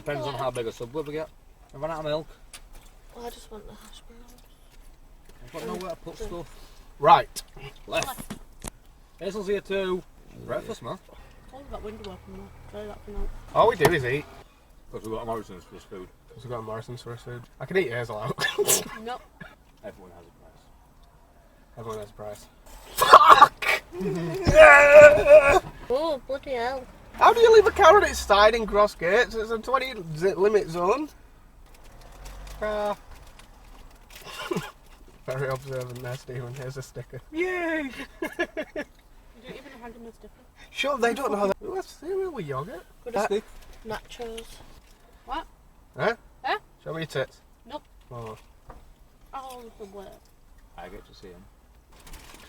Depends on how big a sub we get. I've run out of milk. Oh, I just want the hash browns. I've got nowhere to put stuff. Right. Left. Hazel's here too. Breakfast, man. Oh, we've got window open now. Try that for now. All we do is eat. Because we've got Morrison's for this food. Because we've got Morrison's for us food. I can eat Hazel out. No. Everyone has a price. Everyone has a price. Oh, bloody hell. How do you leave a car on its side in Cross Gates? It's a 20 limit zone. Very observant there, Stephen. Here's a sticker. Yay! You don't even hand them a sticker. Sure, they don't know that. What's cereal with yogurt? Good as nachos. What? Huh? Huh? Show me your tits. Nope. Oh. Oh, the word. I get to see him.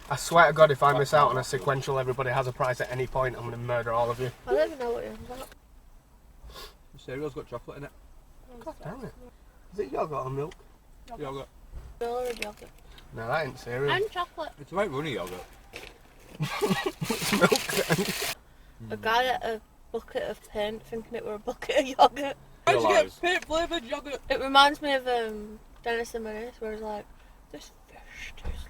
I swear to God, if I miss out on a sequential everybody has a price at any point, I'm going to murder all of you. I don't even know what you're on about. The cereal's got chocolate in it. God damn it. Is it yogurt or milk? Yogurt. Vanilla and yogurt. No, that ain't cereal. And chocolate. It's about runny yogurt. It's milk then. A guy at a bucket of paint thinking it were a bucket of yogurt. Where'd you get paint flavoured yogurt? It reminds me of Dennis the Menace where he's like, this fish tastes